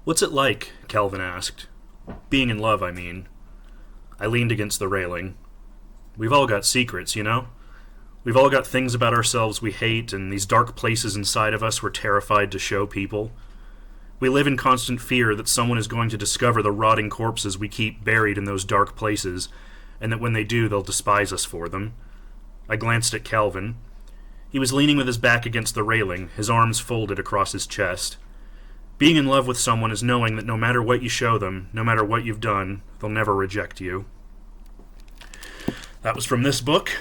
"What's it like?" Calvin asked. "Being in love, I mean." I leaned against the railing. "We've all got secrets, you know? We've all got things about ourselves we hate, and these dark places inside of us we're terrified to show people. We live in constant fear that someone is going to discover the rotting corpses we keep buried in those dark places, and that when they do, they'll despise us for them." I glanced at Calvin. He was leaning with his back against the railing, his arms folded across his chest. "Being in love with someone is knowing that no matter what you show them, no matter what you've done, they'll never reject you." That was from this book,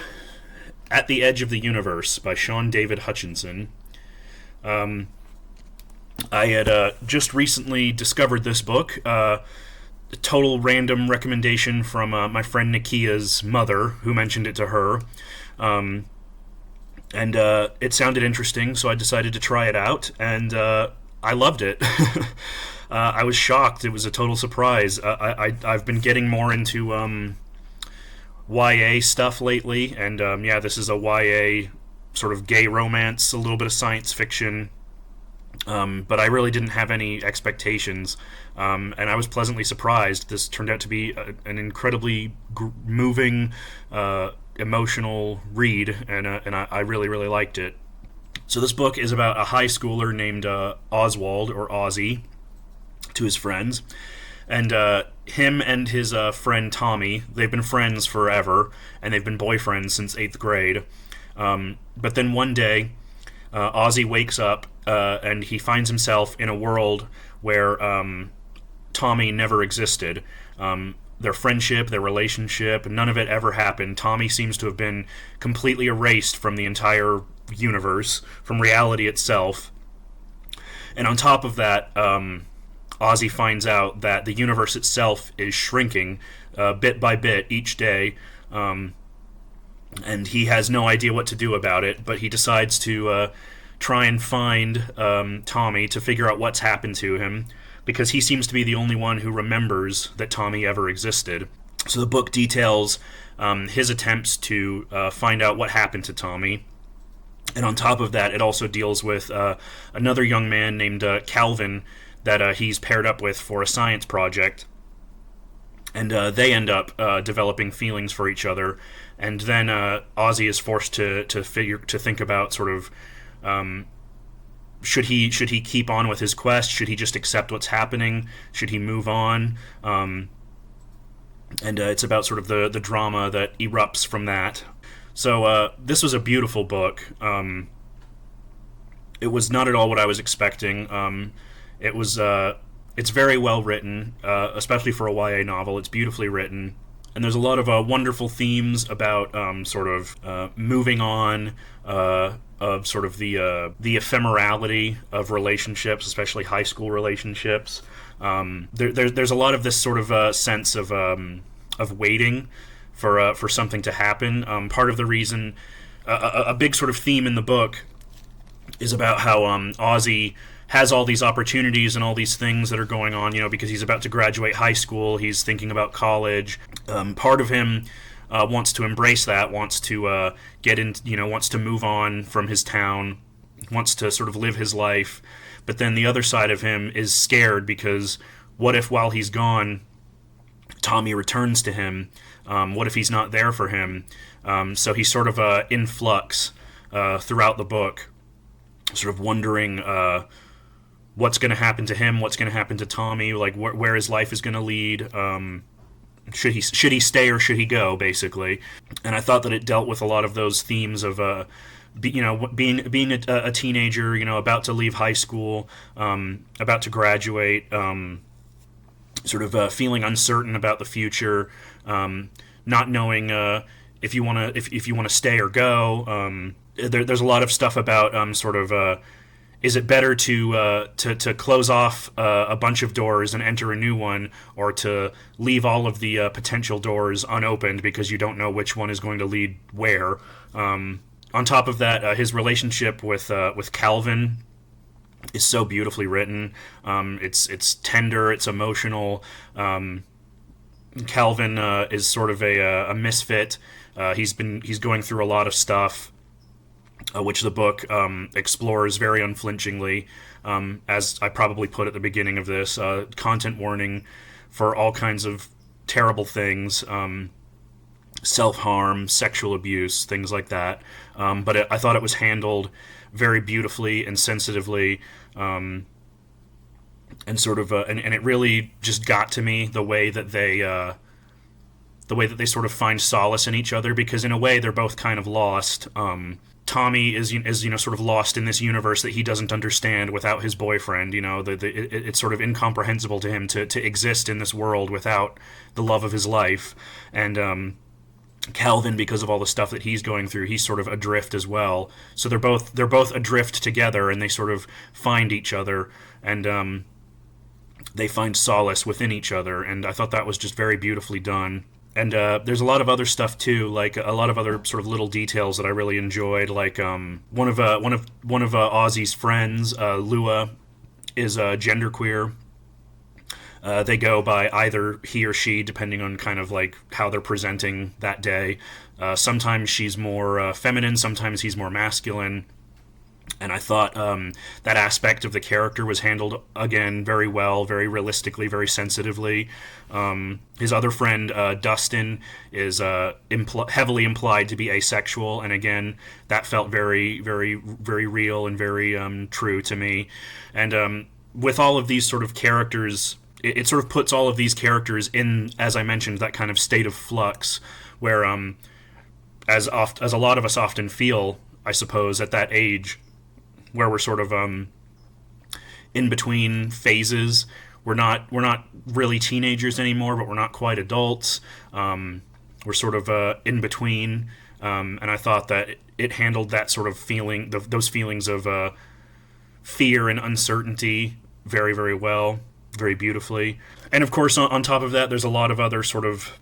At the Edge of the Universe, by Shaun Hutchinson. I had just recently discovered this book, a total random recommendation from my friend Nakia's mother, who mentioned it to her. And it sounded interesting, so I decided to try it out, and I loved it. I was shocked. It was a total surprise. I've been getting more into YA stuff lately, and yeah, this is a YA sort of gay romance, a little bit of science fiction, but I really didn't have any expectations, and I was pleasantly surprised. This turned out to be an incredibly moving, emotional read, and I really, really liked it. So this book is about a high schooler named Oswald, or Ozzy, to his friends. And him and his friend Tommy, they've been friends forever, and they've been boyfriends since 8th grade. But then one day, Ozzy wakes up, and he finds himself in a world where Tommy never existed. Their friendship, their relationship, none of it ever happened. Tommy seems to have been completely erased from the entire universe, from reality itself. And on top of that, Ozzy finds out that the universe itself is shrinking bit by bit each day, and he has no idea what to do about it, but he decides to try and find Tommy to figure out what's happened to him, because he seems to be the only one who remembers that Tommy ever existed. So the book details his attempts to find out what happened to Tommy. And on top of that, it also deals with another young man named Calvin that he's paired up with for a science project. And they end up developing feelings for each other. And then Ozzy is forced to think about sort of should he keep on with his quest? Should he just accept what's happening? Should he move on? And it's about sort of the drama that erupts from that. So this was a beautiful book. It was not at all what I was expecting. It's very well written, especially for a YA novel. It's beautifully written. And there's a lot of wonderful themes about sort of moving on, of sort of the ephemerality of relationships, especially high school relationships. There's a lot of this sort of sense of waiting for something to happen. Part of the reason, a big sort of theme in the book is about how Ozzy has all these opportunities and all these things that are going on, because he's about to graduate high school, he's thinking about college. Part of him wants to embrace that, wants to get in, wants to move on from his town, wants to sort of live his life. But then the other side of him is scared, because what if while he's gone, Tommy returns to him? What if he's not there for him? So he's sort of in flux throughout the book, sort of wondering what's going to happen to him, what's going to happen to Tommy, like where his life is going to lead. Should he stay or should he go, basically? And I thought that it dealt with a lot of those themes of being a teenager, about to leave high school, about to graduate, sort of feeling uncertain about the future, not knowing if you want to stay or go. There's a lot of stuff about sort of is it better to close off a bunch of doors and enter a new one, or to leave all of the potential doors unopened because you don't know which one is going to lead where? On top of that, his relationship with Calvin is so beautifully written. It's tender, it's emotional. Calvin is sort of a misfit. He's going through a lot of stuff. which the book explores very unflinchingly. As I probably put at the beginning of this, content warning for all kinds of terrible things, self harm, sexual abuse, things like that. I thought it was handled very beautifully and sensitively. And sort of and it really just got to me the way that they sort of find solace in each other, because in a way they're both kind of lost. Tommy is sort of lost in this universe that he doesn't understand without his boyfriend. It's sort of incomprehensible to him to exist in this world without the love of his life. And Calvin, because of all the stuff that he's going through, he's sort of adrift as well. So they're both adrift together, and they sort of find each other, and they find solace within each other. And I thought that was just very beautifully done. And there's a lot of other stuff too, like a lot of other sort of little details that I really enjoyed. Like one of Ozzy's friends, Lua, is genderqueer. They go by either he or she, depending on kind of like how they're presenting that day. Sometimes she's more feminine, sometimes he's more masculine. And I thought that aspect of the character was handled, again, very well, very realistically, very sensitively. His other friend, Dustin, is heavily implied to be asexual, and again, that felt very, very, very real and very true to me. And with all of these sort of characters, it sort of puts all of these characters in, as I mentioned, that kind of state of flux, where, as a lot of us often feel, I suppose, at that age, where we're sort of in between phases. We're not really teenagers anymore, but we're not quite adults. We're sort of in between, and I thought that it handled that sort of feeling, those feelings of fear and uncertainty very, very well, very beautifully. And of course, on top of that, there's a lot of other sort of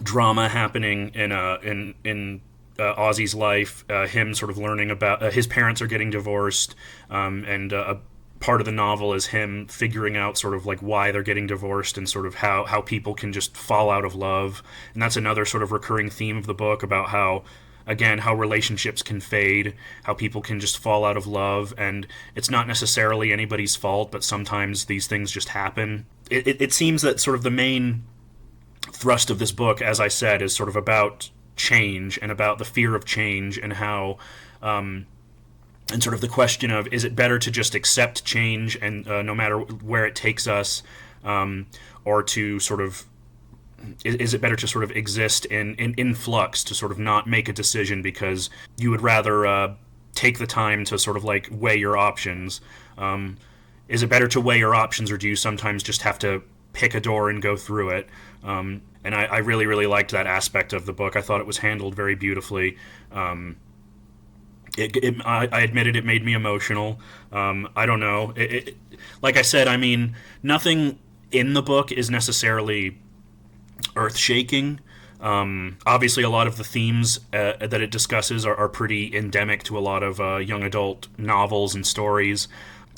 drama happening in Ozzy's life, him sort of learning about his parents are getting divorced, and a part of the novel is him figuring out sort of like why they're getting divorced, and sort of how people can just fall out of love. And that's another sort of recurring theme of the book, about how, again, how relationships can fade, how people can just fall out of love, and it's not necessarily anybody's fault, but sometimes these things just happen. It seems that sort of the main thrust of this book, as I said, is sort of about change and about the fear of change, and how and sort of the question of, is it better to just accept change and no matter where it takes us, or to sort of is it better to sort of exist in flux, to sort of not make a decision because you would rather take the time to sort of like weigh your options. Is it better to weigh your options, or do you sometimes just have to pick a door and go through it? And I really, really liked that aspect of the book. I thought it was handled very beautifully. I admitted it made me emotional. I don't know. Like I said, I mean, nothing in the book is necessarily earth-shaking. Obviously, a lot of the themes that it discusses are pretty endemic to a lot of young adult novels and stories.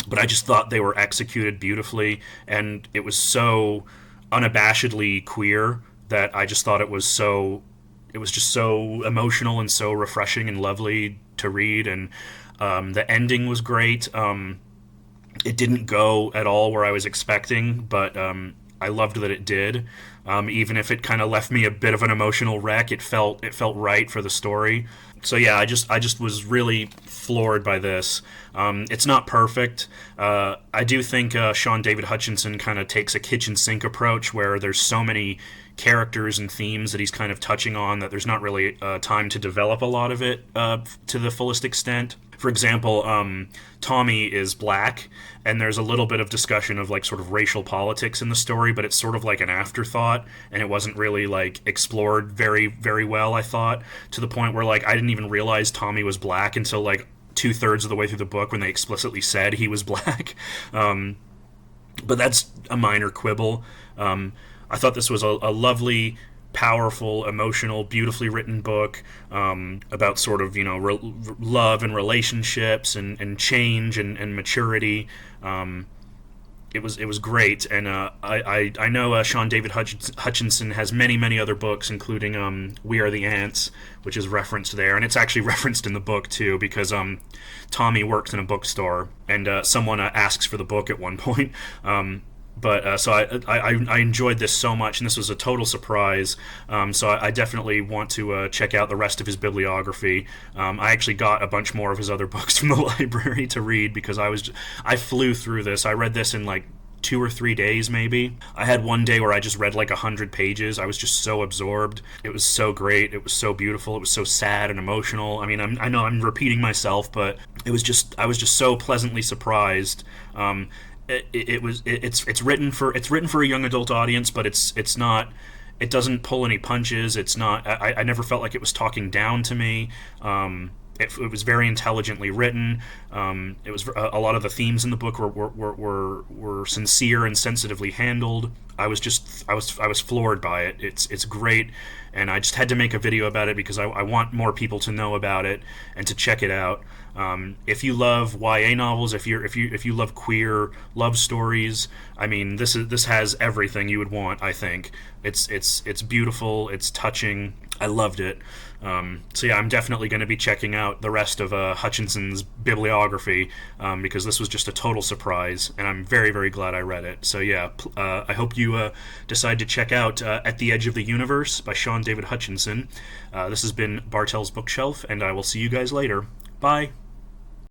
But I just thought they were executed beautifully, and it was so unabashedly queer that I just thought it was just so emotional and so refreshing and lovely to read. And the ending was great. It didn't go at all where I was expecting, but I loved that it did. Even if it kind of left me a bit of an emotional wreck, it felt right for the story. So yeah, I just was really floored by this. It's not perfect. I do think Shaun David Hutchinson kind of takes a kitchen sink approach, where there's so many characters and themes that he's kind of touching on that there's not really time to develop a lot of it to the fullest extent. For example, Tommy is black, and there's a little bit of discussion of like sort of racial politics in the story, but it's sort of like an afterthought, and it wasn't really like explored very, very well, I thought, to the point where like I didn't even realize Tommy was black until like 2/3 of the way through the book, when they explicitly said he was black. But that's a minor quibble. I thought this was a lovely, powerful, emotional, beautifully written book about sort of, love and relationships and change and maturity. it was great, and I know Sean David Hutchinson has many other books, including We Are the Ants, which is referenced there, and it's actually referenced in the book too, because Tommy works in a bookstore, and someone asks for the book at one point. But so I enjoyed this so much, and this was a total surprise. So I definitely want to check out the rest of his bibliography. I actually got a bunch more of his other books from the library to read, because I flew through this. I read this in like 2 or 3 days, maybe. I had one day where I just read like 100 pages. I was just so absorbed. It was so great. It was so beautiful. It was so sad and emotional. I mean, I know I'm repeating myself, but I was just so pleasantly surprised. It's written for a young adult audience, but it's not. It doesn't pull any punches. It's not. I never felt like it was talking down to me. It was very intelligently written. It was a lot of the themes in the book were sincere and sensitively handled. I was floored by it. It's great, and I just had to make a video about it because I want more people to know about it and to check it out. If you love YA novels, if you love queer love stories, I mean, this has everything you would want. I think it's beautiful. It's touching. I loved it. So yeah, I'm definitely going to be checking out the rest of Hutchinson's bibliography, because this was just a total surprise, and I'm very glad I read it. So yeah, I hope you decide to check out At the Edge of the Universe by Shaun David Hutchinson. This has been Bartell's Bookshelf, and I will see you guys later. Bye.